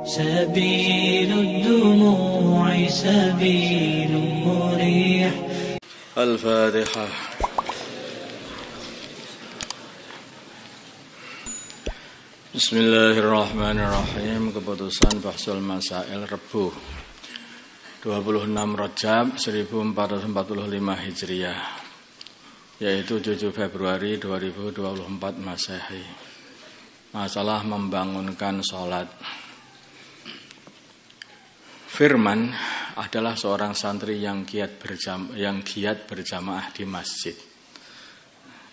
سبيل الدموع سبيل مريح. الفاتحة. Bismillahirrahmanirrahim. Keputusan Bahsul Masail Rebu 26 Rajab 1445 Hijriah, yaitu 7 Februari 2024 Masehi. Masalah membangunkan sholat. Firman adalah seorang santri yang giat berjamaah di masjid.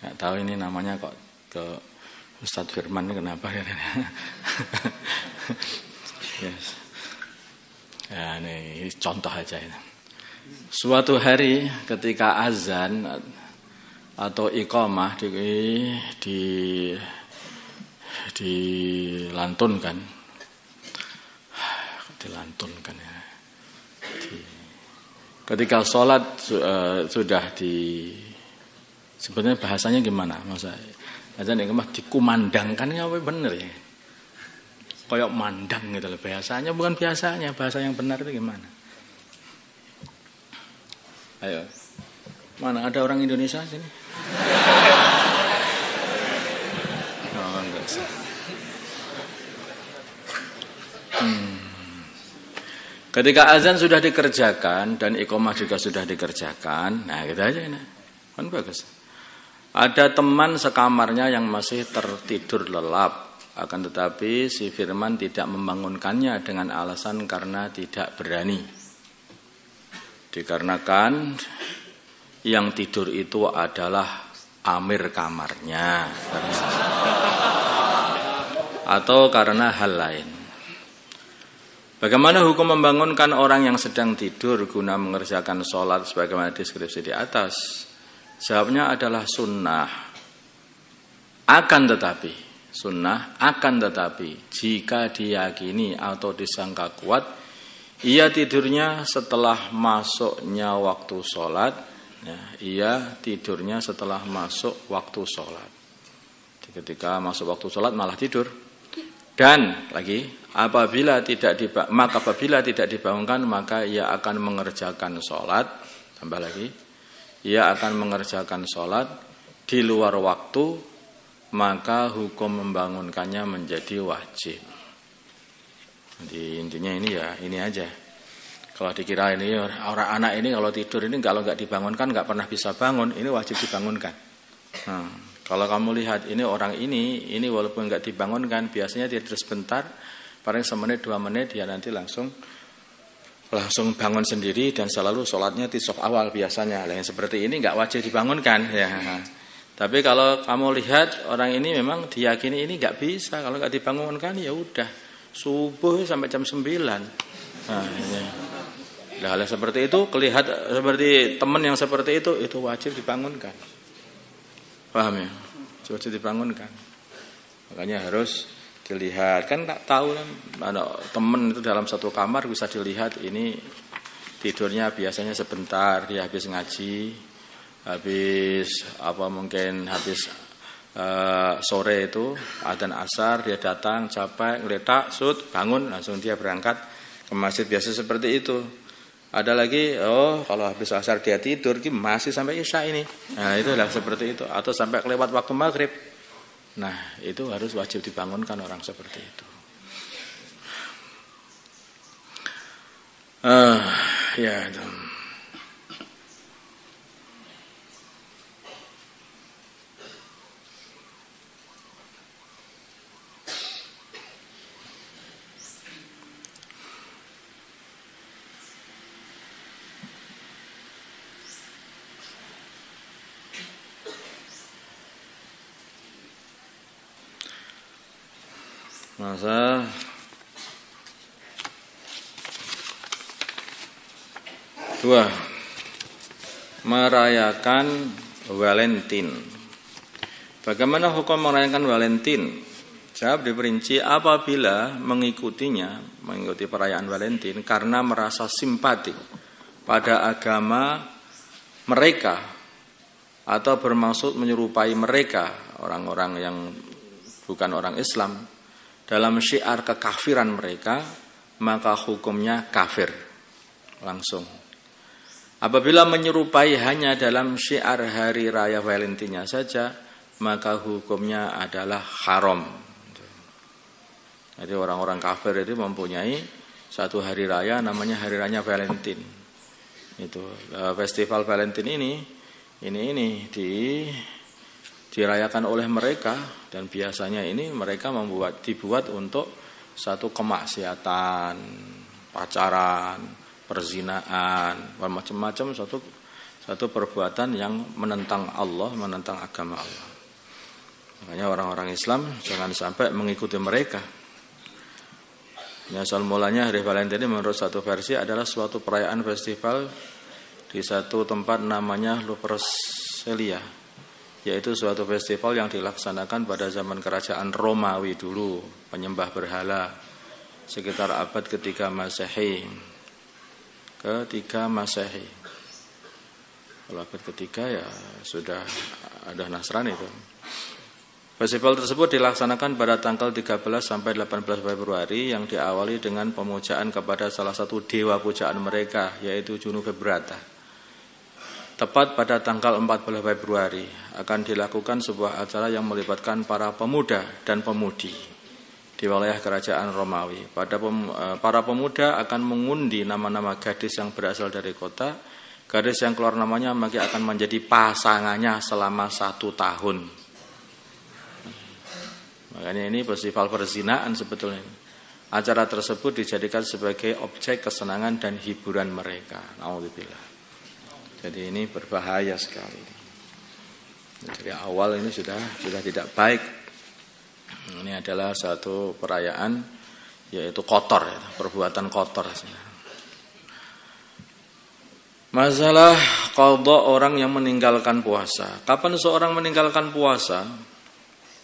Nggak tahu ini namanya kok ke Ustadz Firman, kenapa ya? Yes. Ya, ini contoh aja ini. Suatu hari ketika azan atau iqamah dilantunkan ya. Ketika sholat sudah sebenarnya bahasanya gimana? Masa azan iqamah dikumandangkan ya apa bener ya? Kayak mandang gitu loh bahasanya, bukan biasanya, bahasa yang benar itu gimana? Ayo. Mana ada orang Indonesia sini? Oh, enggak sih. Ketika azan sudah dikerjakan dan iqamah juga sudah dikerjakan, nah gitu aja ini. Kan bagus. Ada teman sekamarnya yang masih tertidur lelap, akan tetapi si Firman tidak membangunkannya dengan alasan karena tidak berani. Dikarenakan yang tidur itu adalah amir kamarnya, atau karena hal lain. Bagaimana hukum membangunkan orang yang sedang tidur guna mengerjakan sholat sebagaimana deskripsi di atas? Jawabnya adalah sunnah. Akan tetapi jika diyakini atau disangka kuat ia tidurnya setelah masuknya waktu sholat, ketika masuk waktu sholat malah tidur. Dan lagi apabila tidak dibangunkan maka ia akan mengerjakan sholat. Tambah lagi, ia akan mengerjakan sholat di luar waktu, maka hukum membangunkannya menjadi wajib. Jadi intinya ini ya ini aja. Kalau dikira ini orang anak ini kalau tidur ini kalau nggak dibangunkan nggak pernah bisa bangun, ini wajib dibangunkan. Kalau kamu lihat ini orang ini walaupun nggak dibangunkan biasanya dia terus sebentar, paling semenit 2 menit dia nanti langsung bangun sendiri dan selalu sholatnya di saf awal biasanya. Yang seperti ini nggak wajib dibangunkan ya. Tapi kalau kamu lihat orang ini memang diyakini ini nggak bisa, kalau nggak dibangunkan ya udah subuh sampai jam 9. Nah, ini. Hal seperti itu kelihatan seperti teman yang seperti itu wajib dibangunkan. Paham ya? Wajib dibangunkan. Makanya harus dilihat, kan tak tahu kan ada teman itu dalam satu kamar bisa dilihat ini tidurnya biasanya sebentar, dia habis ngaji, habis sore itu adzan asar dia datang capek ngeletak bangun langsung dia berangkat ke masjid, biasa seperti itu. Ada lagi kalau habis asar dia tidur masih sampai isya ini. Nah, itulah seperti itu atau sampai kelewat waktu maghrib. Nah, itu harus wajib dibangunkan orang seperti itu. Ya itu. Masa dua, merayakan Valentine. Bagaimana hukum merayakan Valentine? Jawab diperinci apabila mengikuti perayaan Valentine karena merasa simpati pada agama mereka atau bermaksud menyerupai mereka, orang-orang yang bukan orang Islam, dalam syiar kekafiran mereka, maka hukumnya kafir langsung. Apabila menyerupai hanya dalam syiar hari raya Valentinnya saja, maka hukumnya adalah haram. Jadi orang-orang kafir itu mempunyai satu hari raya namanya hari raya Valentin. Itu festival Valentin ini dirayakan oleh mereka, dan biasanya ini mereka dibuat untuk satu kemaksiatan, pacaran, perzinaan, macam-macam satu perbuatan yang menentang Allah, menentang agama Allah. Makanya orang-orang Islam jangan sampai mengikuti mereka. Asal mulanya hari Valentine ini menurut satu versi adalah suatu perayaan festival di satu tempat namanya Lupercalia, yaitu suatu festival yang dilaksanakan pada zaman kerajaan Romawi dulu, penyembah berhala, sekitar abad ketiga Masehi. Kalau abad ketiga ya sudah ada Nasrani itu. Festival tersebut dilaksanakan pada tanggal 13 sampai 18 Februari yang diawali dengan pemujaan kepada salah satu dewa pujaan mereka, yaitu Juno Febrata. Tepat pada tanggal 14 Februari akan dilakukan sebuah acara yang melibatkan para pemuda dan pemudi di wilayah kerajaan Romawi. Para pemuda akan mengundi nama-nama gadis yang berasal dari kota. Gadis yang keluar namanya maka akan menjadi pasangannya selama 1 tahun. Makanya ini festival perzinaan sebetulnya. Acara tersebut dijadikan sebagai objek kesenangan dan hiburan mereka. Nauzubillah. Jadi ini berbahaya sekali. Dari awal ini sudah tidak baik. Ini adalah satu perayaan yaitu kotor, ya, perbuatan kotor. Masalah qadha orang yang meninggalkan puasa. Kapan seorang meninggalkan puasa?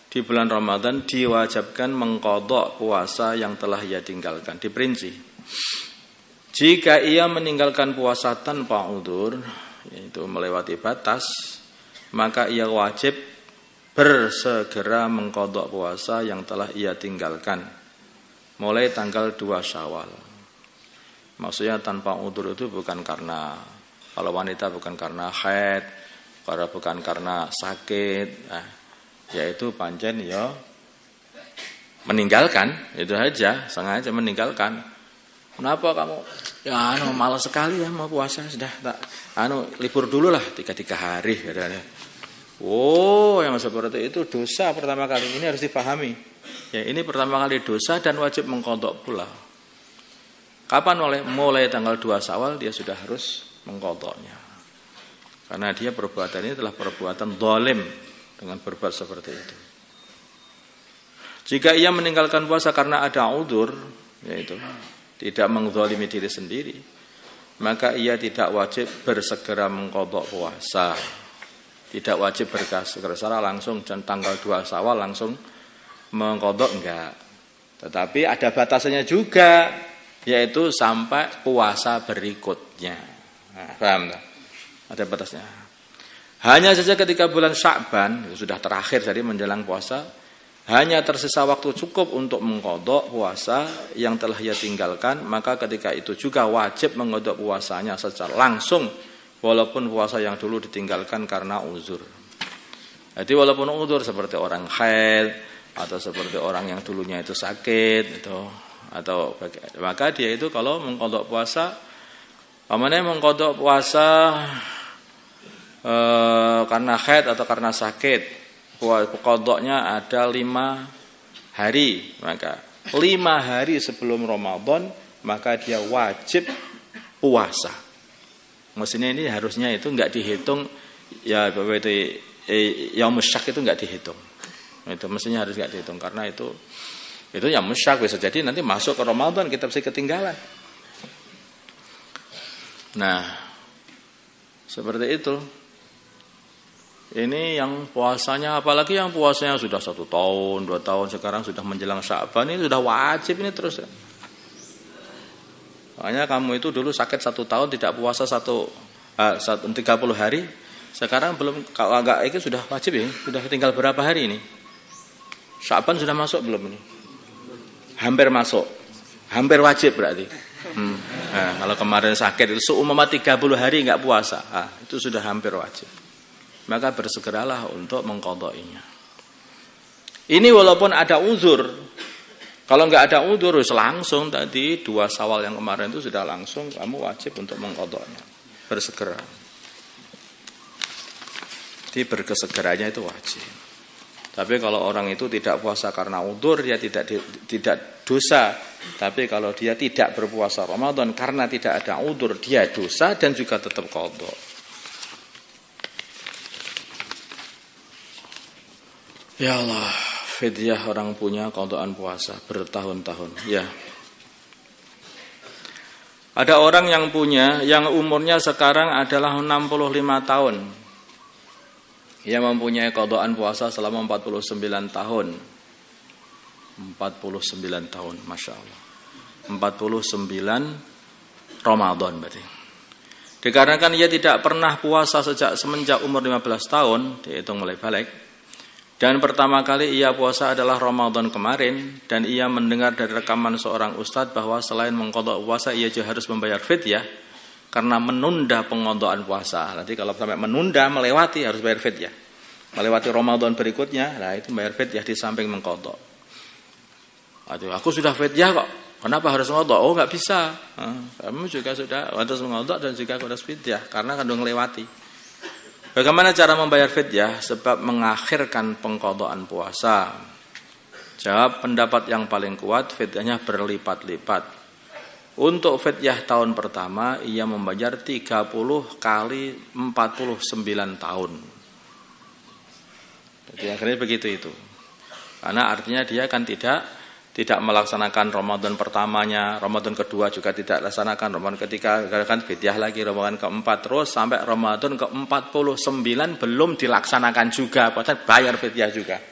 Di bulan Ramadan diwajibkan mengqadha puasa yang telah ia tinggalkan. Diperinci. Jika ia meninggalkan puasa tanpa udzur, yaitu melewati batas, maka ia wajib bersegera mengqadha puasa yang telah ia tinggalkan mulai tanggal 2 Syawal. Maksudnya tanpa udzur itu bukan karena, kalau wanita bukan karena haid, bukan karena sakit, yaitu pancen ya meninggalkan, itu aja, sengaja meninggalkan. Kenapa kamu? Ya malas sekali ya mau puasa, sudah tak libur dulu lah 3 hari katanya. Oh, yang seperti itu dosa pertama kali, ini harus dipahami. Ya, ini pertama kali dosa dan wajib mengqadha pula. Kapan? Mulai tanggal 2 Syawal dia sudah harus mengqadhanya. Karena dia perbuatan ini adalah perbuatan zalim dengan berbuat seperti itu. Jika ia meninggalkan puasa karena ada udzur, yaitu tidak menzalimi diri sendiri, maka ia tidak wajib bersegera mengqadha puasa. Tidak wajib bersegera langsung dan tanggal 2 Syawal langsung mengqadha, enggak. Tetapi ada batasannya juga, yaitu sampai puasa berikutnya. Paham tak? Ada batasnya. Hanya saja ketika bulan Sya'ban sudah terakhir jadi menjelang puasa, hanya tersisa waktu cukup untuk mengqadha puasa yang telah ia tinggalkan, maka ketika itu juga wajib mengqadha puasanya secara langsung, walaupun puasa yang dulu ditinggalkan karena uzur. Jadi walaupun uzur seperti orang haid atau seperti orang yang dulunya itu sakit atau maka dia itu kalau mengqadha puasa, mengqadha puasa karena haid atau karena sakit, qadhanya ada 5 hari, maka 5 hari sebelum Ramadan maka dia wajib puasa. Maksudnya ini harusnya itu enggak dihitung ya, itu yaum syak itu enggak dihitung. Itu mestinya harus enggak dihitung karena itu yaum syak bisa jadi nanti masuk ke Ramadan kita bisa ketinggalan. Nah, seperti itu. Ini yang puasanya, apalagi yang puasanya sudah 1 tahun, 2 tahun, sekarang sudah menjelang Sya'ban, ini sudah wajib ini terus. Makanya kamu itu dulu sakit 1 tahun tidak puasa 30 hari, sekarang belum, kalau agak itu sudah wajib ya, sudah tinggal berapa hari ini? Sya'ban sudah masuk belum ini? hampir masuk. Hampir wajib berarti. Nah, kalau kemarin sakit itu seumpama 30 hari enggak puasa, itu sudah hampir wajib. Maka bersegeralah untuk mengqadainya. Ini walaupun ada uzur. Kalau enggak ada uzur langsung tadi 2 Syawal yang kemarin itu sudah langsung kamu wajib untuk mengqadainya. Bersegera. Jadi berkesegeranya itu wajib. Tapi kalau orang itu tidak puasa karena uzur, dia tidak dosa. Tapi kalau dia tidak berpuasa Ramadan karena tidak ada uzur, dia dosa dan juga tetap qadha. Ya Allah, fidyah orang punya qadhaan puasa bertahun-tahun. Ya. Ada orang yang punya, yang umurnya sekarang adalah 65 tahun. Ia mempunyai qadhaan puasa selama 49 tahun. 49 tahun, Masya Allah. 49 Ramadan berarti. Dikarenakan ia tidak pernah puasa semenjak umur 15 tahun, dihitung mulai balik. Dan pertama kali ia puasa adalah Ramadan kemarin. Dan ia mendengar dari rekaman seorang ustadz bahwa selain mengqadha puasa, ia juga harus membayar fidyah karena menunda pengqadhaan puasa. Nanti kalau sampai menunda, melewati, harus bayar fidyah. Melewati Ramadan berikutnya, nah itu bayar fidyah di samping mengqadha. Aduh, aku sudah fidyah kok, kenapa harus mengqadha? Oh, nggak bisa. Kamu juga sudah harus mengqadha dan juga harus fidyah karena kan udah melewati. Bagaimana cara membayar fidyah? Sebab mengakhirkan pengqadhaan puasa. Jawab, pendapat yang paling kuat, fidyahnya berlipat-lipat. Untuk fidyah tahun pertama, ia membayar 30 kali 49 tahun. Jadi akhirnya begitu itu. Karena artinya dia kan tidak melaksanakan Ramadan pertamanya, Ramadan kedua juga tidak laksanakan, Ramadan ketiga kan fidyah lagi, Ramadan keempat terus sampai Ramadan ke-49 belum dilaksanakan juga, padahal bayar fidyah juga.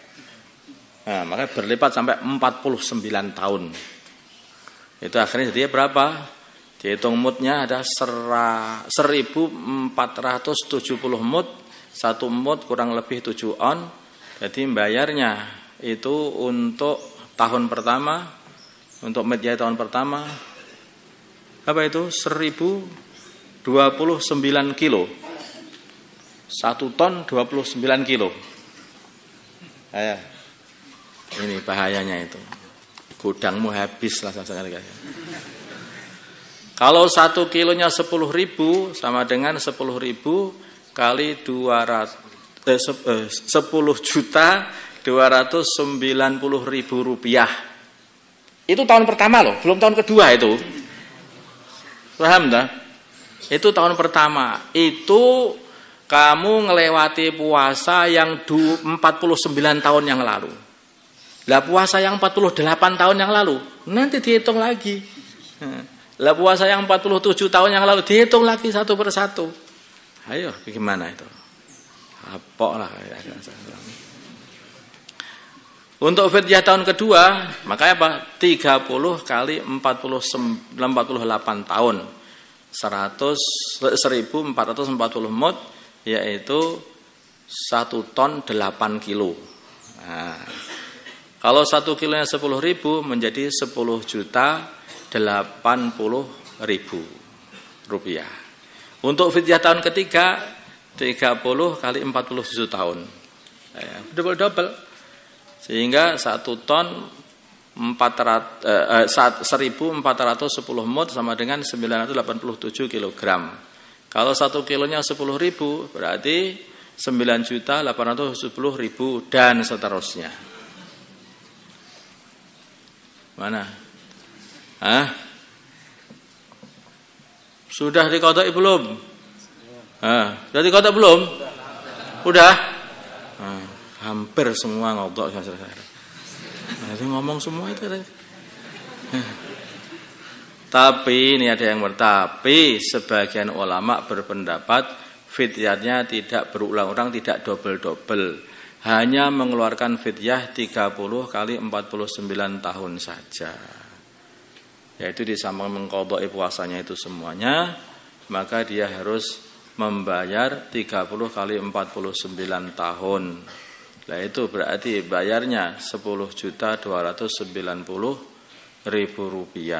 Nah, makanya berlipat sampai 49 tahun. Itu akhirnya jadi berapa? Dihitung mudnya ada 1470 mud, 1 mud kurang lebih 7 on. Jadi bayarnya itu untuk tahun pertama, untuk media tahun pertama, apa itu? 1029 kilo. 1 ton 29 kilo. Ini bahayanya itu. Gudangmu habis lah sekali. Kalau 1 kilonya 10.000 sama dengan 10.000 kali 10.290.000 rupiah. Itu tahun pertama loh, belum tahun kedua itu. Paham tak? Itu tahun pertama. Itu kamu ngelewati puasa yang 49 tahun yang lalu. Lah puasa yang 48 tahun yang lalu, nanti dihitung lagi. Lah puasa yang 47 tahun yang lalu, dihitung lagi satu persatu. Ayo, bagaimana itu? Apok lah. Untuk fidyah tahun kedua, makanya apa? 30 kali 48 tahun. 1440 mud, yaitu 1 ton 8 kilo. Nah, kalau 1 kilonya 10.000 menjadi 10.080.000 rupiah. Untuk fidyah tahun ketiga 30 kali 47 tahun. Double. Sehingga 1 ton 1.410 mud sama dengan 987 kg. Kalau 1 kilonya 10.000 berarti 9.810.000 dan seterusnya. Mana? Sudah diqadha belum? Sudah diqadha belum? Udah? Hampir semua ngodok. Itu ngomong semua itu. Tapi ini ada yang bertapi, sebagian ulama berpendapat fidyahnya tidak berulang-ulang, tidak double-double. Hanya mengeluarkan fidyah 30 kali 49 tahun saja. Yaitu di samping mengqadha'i puasanya itu semuanya, maka dia harus membayar 30 kali 49 tahun. Nah itu berarti bayarnya 10.290.000 Rp1.000.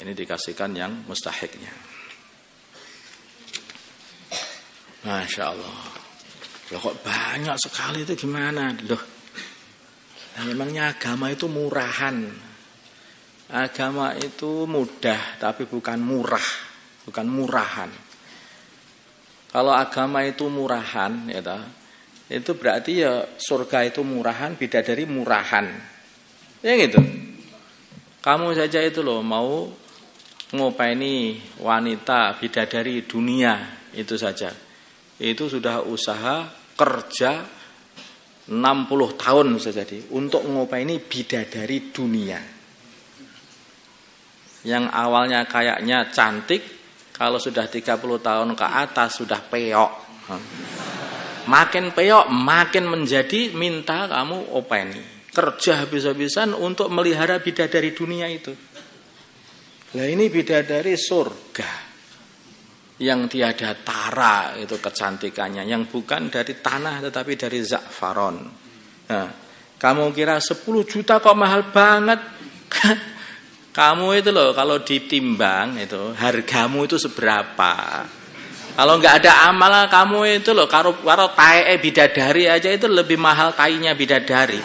Ini dikasihkan yang mustahiknya. Masya Allah. Loh, kok banyak sekali itu gimana? Loh, memangnya agama itu murahan. Agama itu mudah, tapi bukan murah, bukan murahan. Kalau agama itu murahan, ya toh, itu berarti ya surga itu murahan, bidadari murahan. Ya gitu. Kamu saja itu loh mau ngopeni wanita bidadari dunia itu saja. Itu sudah usaha kerja 60 tahun bisa jadi untuk ngopeni bidadari dunia. Yang awalnya kayaknya cantik, kalau sudah 30 tahun ke atas sudah peyok. Makin peyok, makin menjadi minta kamu openi. Kerja habis-habisan untuk melihara bidadari dunia itu. Nah ini bidadari surga. Yang tiada tara itu kecantikannya. Yang bukan dari tanah tetapi dari za'faron. Nah, kamu kira 10 juta kok mahal banget? Kamu itu loh kalau ditimbang itu hargamu itu seberapa? Kalau nggak ada amal kamu itu loh karo tae bidadari aja itu lebih mahal tainya bidadari.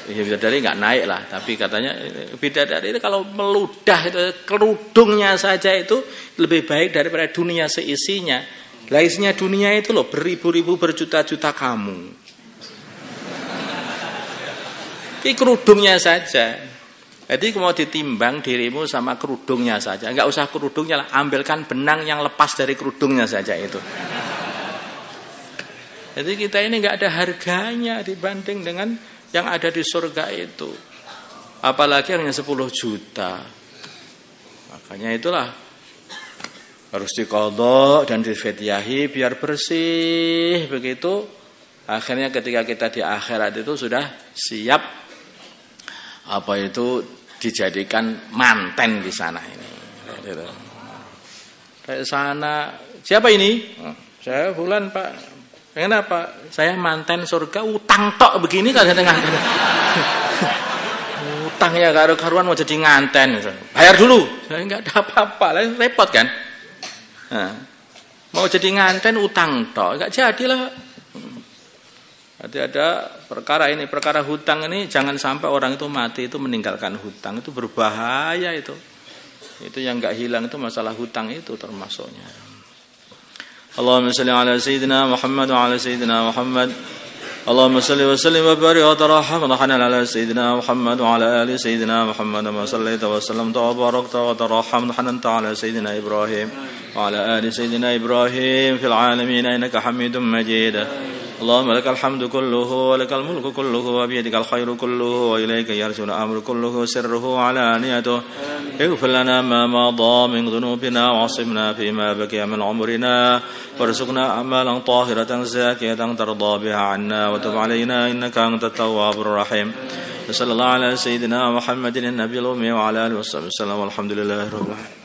Ya bidadari nggak naik lah, tapi katanya bidadari itu kalau meludah itu kerudungnya saja itu lebih baik daripada dunia seisinya. Lah isinya dunia itu loh beribu-ribu berjuta-juta kamu. Ini kerudungnya saja. Jadi mau ditimbang dirimu sama kerudungnya saja. Enggak usah kerudungnya lah, ambilkan benang yang lepas dari kerudungnya saja itu. Jadi kita ini enggak ada harganya dibanding dengan yang ada di surga itu. Apalagi hanya 10 juta. Makanya itulah harus diqadha dan difidyahi biar bersih. Begitu akhirnya ketika kita di akhirat itu sudah siap apa itu dijadikan manten di sana ini. Kayak sana, siapa ini? Saya Fulan Pak. Kenapa? Saya manten surga, utang tok begini kan dengan utang ya karuan mau jadi nganten. Bayar dulu. Saya enggak ada apa-apa, repot kan? Nah, mau jadi nganten utang tok, enggak jadilah. Berarti ada perkara hutang ini jangan sampai orang itu mati itu meninggalkan hutang, itu berbahaya itu. Itu yang enggak hilang itu masalah hutang itu termasuknya. Allahumma shalli ala sayyidina Muhammad wa ala sayyidina Muhammad. Allahumma shalli wa sallim wa barik wa tarahham ala sayyidina Muhammad wa ala ali sayyidina Muhammad wa sallaita wa sallamta wa barakta wa tarahham ala sayyidina Ibrahim wa ala ali sayyidina Ibrahim fil alamin innaka Hamidum Majid. اللهم لك الحمد كله ولك الملك كله وبيدك الخير كله وإليك يرجع الأمر كله سره وعلانيته اغفر لنا ما مضى من ذنوبنا وعصمنا فيما بقي من عمرنا وارزقنا أعمالا طاهرة زاكية ترضى بها عنا وتب علينا إنك أنت التواب الرحيم صلى الله على سيدنا محمد النبي الأمي وعلى آله وصحبه وسلم والحمد لله رب العالمين.